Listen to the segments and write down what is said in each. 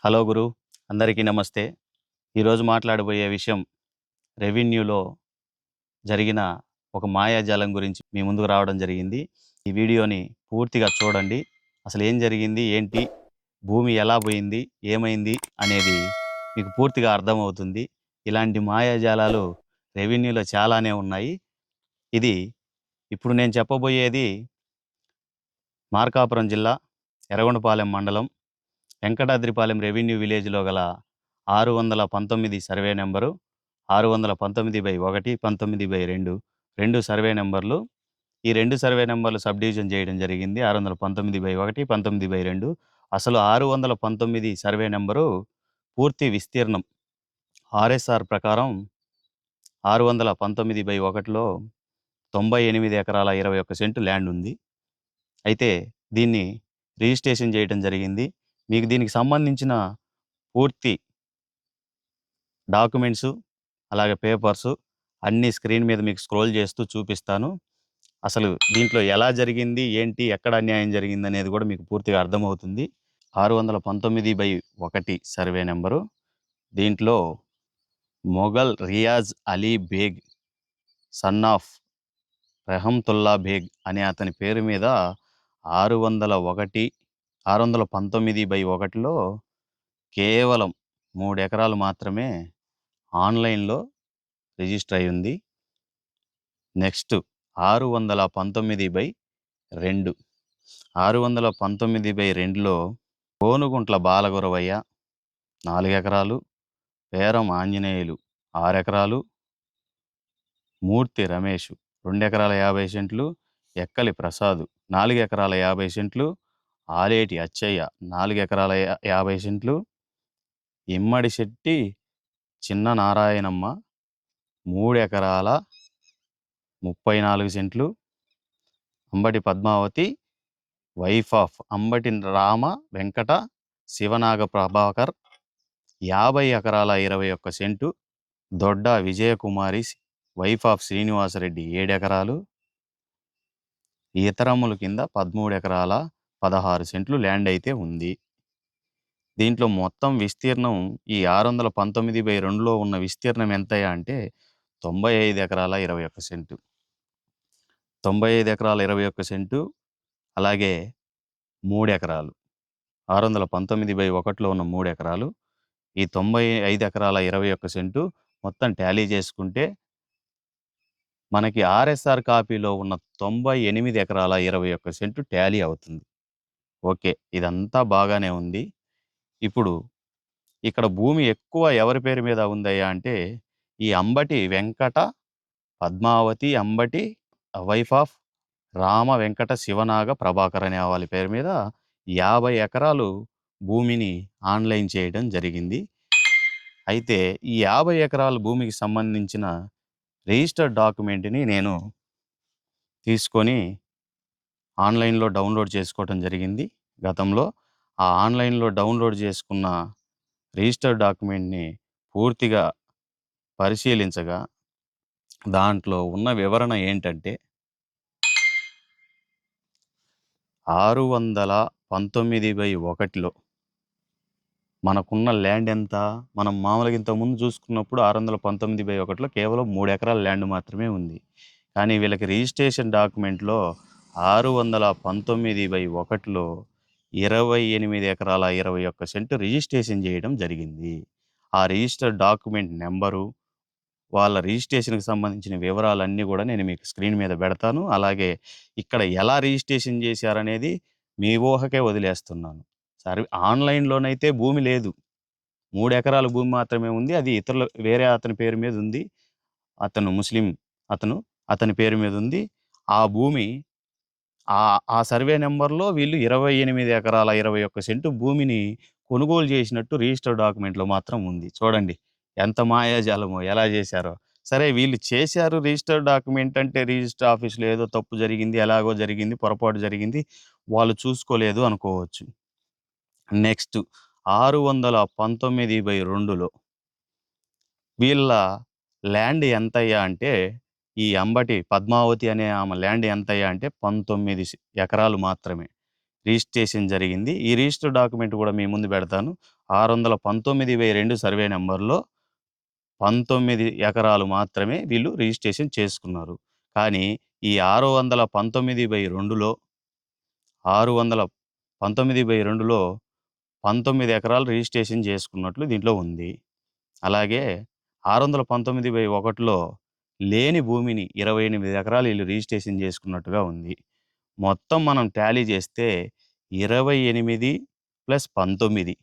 Hello గురు, అందరికీ నమస్తే. ఈరోజు మాట్లాడబోయే విషయం రెవెన్యూలో జరిగిన ఒక మాయాజాలం గురించి మీ ముందుకు రావడం జరిగింది. ఈ వీడియోని పూర్తిగా చూడండి. అసలు ఏం జరిగింది, ఏంటి, భూమి ఎలా పోయింది, ఏమైంది అనేది మీకు పూర్తిగా అర్థమవుతుంది. ఇలాంటి మాయాజాలాలు రెవెన్యూలో చాలానే ఉన్నాయి. ఇది ఇప్పుడు నేను చెప్పబోయేది మార్కాపురం జిల్లా ఎర్రగొండపాలెం మండలం వెంకటాద్రిపాలెం రెవెన్యూ విలేజ్లో గల 619 సర్వే నెంబరు, 619/1, 19/2 రెండు సర్వే నెంబర్లు. ఈ రెండు సర్వే నెంబర్లు సబ్ డివిజన్ చేయడం జరిగింది. 619/1, 19/2. అసలు 619 సర్వే నెంబరు పూర్తి విస్తీర్ణం ఆర్ఎస్ఆర్ ప్రకారం 619/1లో 98 ఎకరాల 21 సెంటు ల్యాండ్ ఉంది. అయితే దీన్ని రిజిస్ట్రేషన్ చేయడం జరిగింది. మీకు దీనికి సంబంధించిన పూర్తి డాక్యుమెంట్సు, అలాగే పేపర్సు అన్నీ స్క్రీన్ మీద మీకు స్క్రోల్ చేస్తూ చూపిస్తాను. అసలు దీంట్లో ఎలా జరిగింది, ఏంటి, ఎక్కడ అన్యాయం జరిగింది అనేది కూడా మీకు పూర్తిగా అర్థమవుతుంది. 619/1 సర్వే నెంబరు. దీంట్లో మొఘల్ రియాజ్ అలీ బేగ్ సన్ ఆఫ్ రెహంతుల్లా బేగ్ అనే అతని పేరు మీద 619/1లో కేవలం 3 ఎకరాలు మాత్రమే ఆన్లైన్లో రిజిస్టర్ అయి ఉంది. నెక్స్ట్ 619/2 619/2లో కోనుగుంట్ల బాలగురవయ్య 4 ఎకరాలు, పేరం ఆంజనేయులు 6 ఎకరాలు, మూర్తి రమేష్ 2 ఎకరాల 50 సెంట్లు, ఎక్కలి ప్రసాద్ 4 ఎకరాల 50 సెంట్లు, ఆలేటి అచ్చయ్య 4 ఎకరాల 50 సెంట్లు, ఇమ్మడి శెట్టి చిన్న నారాయణమ్మ 3 ఎకరాల 34 సెంట్లు, అంబటి పద్మావతి వైఫ్ ఆఫ్ అంబటి రామ వెంకట శివనాగ ప్రభాకర్ 50 ఎకరాల 21 scent, Dodda Vijayakumari wife of Srinivasa Reddy 7 ఎకరాలు, ఇతరముల కింద 13 ఎకరాల 16 సెంట్లు ల్యాండ్ అయితే ఉంది. దీంట్లో మొత్తం విస్తీర్ణం ఈ 619/2లో ఉన్న విస్తీర్ణం ఎంతయ్యా అంటే 95 ఎకరాల 21 సెంటు. 95 ఎకరాల 21 సెంటు, అలాగే 3 ఎకరాలు 619/1లో ఉన్న 3 ఎకరాలు, ఈ 95 ఎకరాల 21 సెంటు మొత్తం టాలీ చేసుకుంటే మనకి ఆర్ఎస్ఆర్ కాపీలో ఉన్న 98 ఎకరాల 21 సెంటు టాలీ అవుతుంది. ఓకే, ఇదంతా బాగానే ఉంది. ఇప్పుడు ఇక్కడ భూమి ఎక్కువ ఎవరి పేరు మీద ఉందయ్యా అంటే ఈ అంబటి వెంకట పద్మావతి అంబటి వైఫ్ ఆఫ్ రామ వెంకట శివనాగ ప్రభాకర్ అనే వాళ్ళ పేరు మీద 50 ఎకరాలు భూమిని ఆన్లైన్ చేయడం జరిగింది. అయితే ఈ 50 ఎకరాల భూమికి సంబంధించిన రిజిస్టర్డ్ డాక్యుమెంట్ని నేను తీసుకొని ఆన్లైన్లో డౌన్లోడ్ చేసుకోవటం జరిగింది గతంలో. ఆ ఆన్లైన్లో డౌన్లోడ్ చేసుకున్న రిజిస్టర్డ్ డాక్యుమెంట్ని పూర్తిగా పరిశీలించగా దాంట్లో ఉన్న వివరణ ఏంటంటే 619/1లో మనకున్న ల్యాండ్ ఎంత? మనం మామూలుగా ఇంతకుముందు చూసుకున్నప్పుడు 619/1లో కేవలం 3 ఎకరాల ల్యాండ్ మాత్రమే ఉంది. కానీ వీళ్ళకి రిజిస్ట్రేషన్ డాక్యుమెంట్లో 619/1లో 28 ఎకరాల 21 సెంటు రిజిస్ట్రేషన్ చేయడం జరిగింది. ఆ రిజిస్టర్ డాక్యుమెంట్ నెంబరు, వాళ్ళ రిజిస్ట్రేషన్కి సంబంధించిన వివరాలన్నీ కూడా నేను మీకు స్క్రీన్ మీద పెడతాను. అలాగే ఇక్కడ ఎలా రిజిస్ట్రేషన్ చేశారనేది మీ ఊహకే వదిలేస్తున్నాను. ఆన్లైన్లోనైతే భూమి లేదు, 3 ఎకరాల భూమి మాత్రమే ఉంది. అది వేరే అతని పేరు మీద ఉంది. అతను ముస్లిం, అతని పేరు మీద ఉంది. ఆ భూమి ఆ సర్వే నెంబర్లో వీళ్ళు 28 ఎకరాల 21 సెంటు భూమిని కొనుగోలు చేసినట్టు రిజిస్టర్ డాక్యుమెంట్లో మాత్రం ఉంది. చూడండి ఎంత మాయాజాలమో, ఎలా చేశారో. సరే, వీళ్ళు చేశారు రిజిస్టర్ డాక్యుమెంట్ అంటే రిజిస్టర్ ఆఫీస్లో ఏదో తప్పు జరిగింది, ఎలాగో జరిగింది, పొరపాటు జరిగింది, వాళ్ళు చూసుకోలేదు అనుకోవచ్చు. నెక్స్ట్ 619/2లో వీళ్ళ ల్యాండ్ ఎంతయ్యా అంటే ఈ అంబటి పద్మావతి అనే ఆమె ల్యాండ్ ఎంతయ్యా అంటే 19 ఎకరాలు మాత్రమే. రిజిస్ట్రేషన్ జరిగింది. ఈ రిజిస్టర్ డాక్యుమెంట్ కూడా మీ ముందు పెడతాను. 619/2 సర్వే నెంబర్‌లో 19 ఎకరాలు మాత్రమే వీళ్ళు రిజిస్ట్రేషన్ చేసుకున్నారు. కానీ ఈ 619/2లో 619/2లో 19 ఎకరాలు రిజిస్ట్రేషన్ చేసుకున్నట్లు దీంట్లో ఉంది. అలాగే 619/1లో లేని భూమిని 28 ఎకరాలు వీళ్ళు రిజిస్ట్రేషన్ చేసుకున్నట్టుగా ఉంది. మొత్తం మనం టాలీ చేస్తే 28 + 19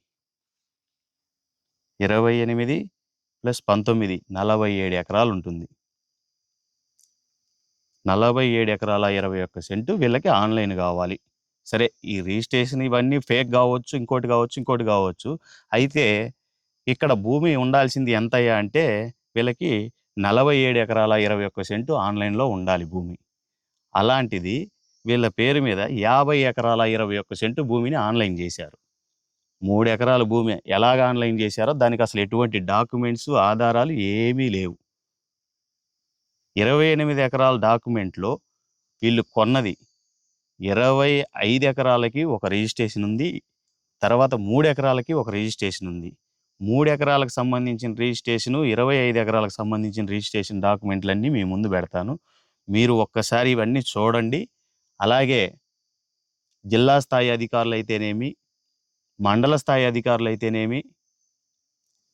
28 + 19 47 ఎకరాలు ఉంటుంది. 47 ఎకరాల 21 సెంటు వీళ్ళకి ఆన్‌లైన్ కావాలి. సరే, ఈ రిజిస్ట్రేషన్ ఇవన్నీ ఫేక్ కావచ్చు, ఇంకోటి కావచ్చు. అయితే ఇక్కడ భూమి ఉండాల్సింది ఎంతయ్యా అంటే వీళ్ళకి 47 ఎకరాల 21 సెంటు ఆన్‌లైన్‌లో ఉండాలి భూమి. అలాంటిది వీళ్ళ పేరు మీద 50 ఎకరాల 21 సెంటు భూమిని ఆన్‌లైన్ చేశారు. 3 ఎకరాల భూమి ఎలాగ ఆన్‌లైన్ చేశారో దానికి అసలు ఎటువంటి డాక్యుమెంట్స్, ఆధారాలు ఏమీ లేవు. 28 ఎకరాల డాక్యుమెంట్‌లో వీళ్ళు కొన్నది 25 ఎకరాలకి ఒక రిజిస్ట్రేషన్ ఉంది. తర్వాత 3 ఎకరాలకి ఒక రిజిస్ట్రేషన్ ఉంది. 3 ఎకరాలకు సంబంధించిన రిజిస్ట్రేషను, 25 ఎకరాలకు సంబంధించిన రిజిస్ట్రేషన్ డాక్యుమెంట్‌లన్నీ మీ ముందు పెడతాను. మీరు ఒక్కసారి ఇవన్నీ చూడండి. అలాగే జిల్లా స్థాయి అధికారులైతేనేమి, మండల స్థాయి అధికారులైతేనేమి,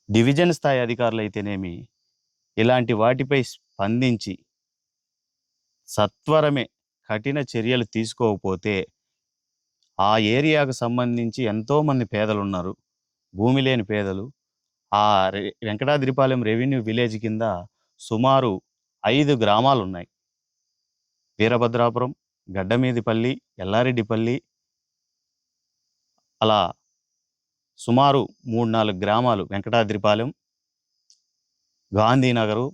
డివిజన్ స్థాయి అధికారులైతేనేమి ఇలాంటి వాటిపై స్పందించి సత్వరమే కఠిన చర్యలు తీసుకోకపోతే ఆ ఏరియాకు సంబంధించి ఎంతోమంది పేదలున్నారు. భూమి లేని పేదలు. ఆ వెంకటాద్రిపాలెం రెవెన్యూ విలేజ్ కింద సుమారు 5 గ్రామాలున్నాయి. వీరభద్రాపురం, గడ్డమీదిపల్లి, ఎల్లారెడ్డిపల్లి, అలా సుమారు 3, 4 గ్రామాలు, వెంకటాద్రిపాలెం, గాంధీనగరు,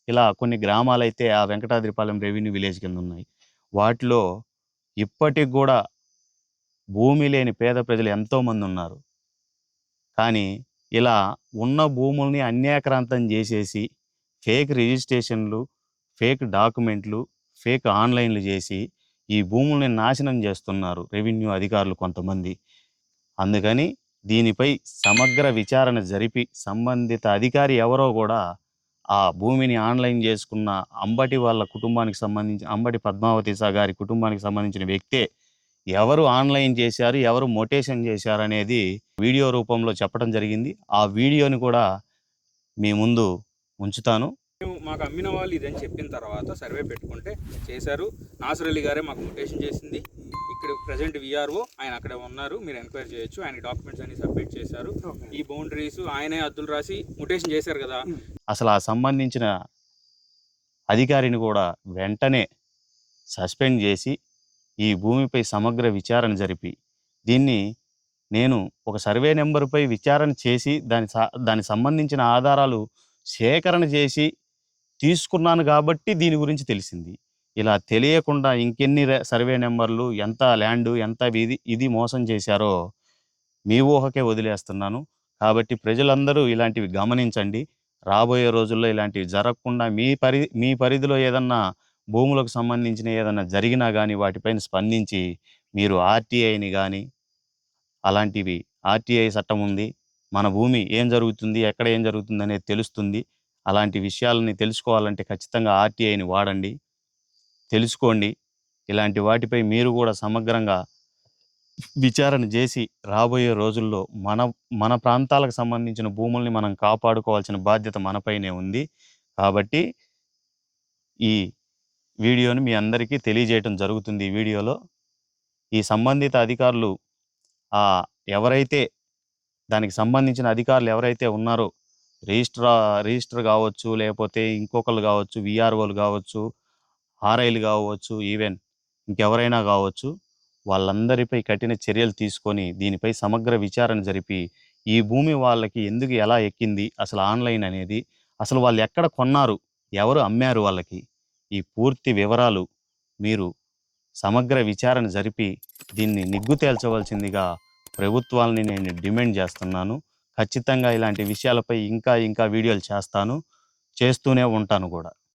ఇలా కొన్ని గ్రామాలైతే ఆ వెంకటాద్రిపాలెం రెవెన్యూ విలేజ్ కింద ఉన్నాయి. వాటిలో ఇప్పటికి కూడా భూమి లేని పేద ప్రజలు ఎంతోమంది ఉన్నారు. కానీ ఇలా ఉన్న భూముల్ని అన్యాక్రాంతం చేసేసి ఫేక్ రిజిస్ట్రేషన్లు, ఫేక్ డాక్యుమెంట్లు, ఫేక్ ఆన్‌లైన్‌లు చేసి ఈ భూముల్ని నాశనం చేస్తున్నారు రెవెన్యూ అధికారులు కొంతమంది. అందుకని దీనిపై సమగ్ర విచారణ జరిపి సంబంధిత అధికారి ఎవరో కూడా ఆ భూమిని ఆన్‌లైన్ చేసుకున్న అంబటి వాళ్ళ కుటుంబానికి సంబంధించి అంబటి పద్మావతి గారి కుటుంబానికి సంబంధించిన వ్యక్తే ఎవరు ఆన్‌లైన్ చేశారు, ఎవరు మొటేషన్ చేశారనేది వీడియో రూపంలో చెప్పడం జరిగింది. ఆ వీడియోని కూడా మీ ముందు ఉంచుతాను. మాకు అమ్మిన వాళ్ళు ఇదని చెప్పిన తర్వాత సర్వే పెట్టుకుంటే చేశారు. నాసర్ అలీ గారే మాకు మొటేషన్ చేసింది. ఇక్కడ ప్రజెంట్ విఆర్ఓ ఆయన అక్కడే ఉన్నారు, మీరు ఎంక్వైరీ చేయొచ్చు. ఆయన డాక్యుమెంట్స్ అన్ని సబ్మిట్ చేశారు. ఈ బౌండరీస్ ఆయనే అద్దులు రాసి మొటేషన్ చేశారు కదా. అసలు ఆ సంబంధించిన అధికారిని కూడా వెంటనే సస్పెండ్ చేసి ఈ భూమిపై సమగ్ర విచారణ జరిపి దీన్ని నేను ఒక సర్వే నెంబర్పై విచారణ చేసి దానికి సంబంధించిన ఆధారాలు సేకరణ చేసి తీసుకున్నాను కాబట్టి దీని గురించి తెలిసింది. ఇలా తెలియకుండా ఇంకెన్ని సర్వే నెంబర్లు, ఎంత ల్యాండు, ఎంత ఇది మోసం చేశారో మీ ఊహకే వదిలేస్తున్నాను. కాబట్టి ప్రజలందరూ ఇలాంటివి గమనించండి. రాబోయే రోజుల్లో ఇలాంటివి జరగకుండా మీ పరిధిలో ఏదన్నా భూములకు సంబంధించిన ఏదన్నా జరిగినా కానీ వాటిపైన స్పందించి మీరు ఆర్టీఐని కానీ, అలాంటివి ఆర్టీఐ చట్టం ఉంది. మన భూమి ఏం జరుగుతుంది, ఎక్కడ ఏం జరుగుతుంది అనేది తెలుస్తుంది. అలాంటి విషయాలని తెలుసుకోవాలంటే ఖచ్చితంగా ఆర్టీఐని వాడండి, తెలుసుకోండి. ఇలాంటి వాటిపై మీరు కూడా సమగ్రంగా విచారణ చేసి రాబోయే రోజుల్లో మన ప్రాంతాలకు సంబంధించిన భూముల్ని మనం కాపాడుకోవాల్సిన బాధ్యత మనపైనే ఉంది. కాబట్టి ఈ వీడియోని మీ అందరికీ తెలియజేయటం జరుగుతుంది. ఈ వీడియోలో ఈ సంబంధిత అధికారులు ఎవరైతే దానికి సంబంధించిన అధికారులు ఎవరైతే ఉన్నారో రిజిస్టర్ కావచ్చు, లేకపోతే ఇంకొకళ్ళు కావచ్చు, విఆర్ఓలు కావచ్చు, ఆర్ఐలు కావచ్చు, ఈవెన్ ఇంకెవరైనా కావచ్చు, వాళ్ళందరిపై కఠిన చర్యలు తీసుకొని దీనిపై సమగ్ర విచారణ జరిపి ఈ భూమి వాళ్ళకి ఎందుకు ఎలా ఎక్కింది, అసలు ఆన్‌లైన్ అనేది, అసలు వాళ్ళు ఎక్కడ కొన్నారు, ఎవరు అమ్మారు వాళ్ళకి, ఈ పూర్తి వివరాలు మీరు సమగ్ర విచారణ జరిపి దీన్ని నిగ్గు తేల్చవలసిందిగా ప్రభుత్వాలని నేను డిమాండ్ చేస్తున్నాను. ఖచ్చితంగా ఇలాంటి విషయాలపై ఇంకా వీడియోలు చేస్తూనే ఉంటాను కూడా.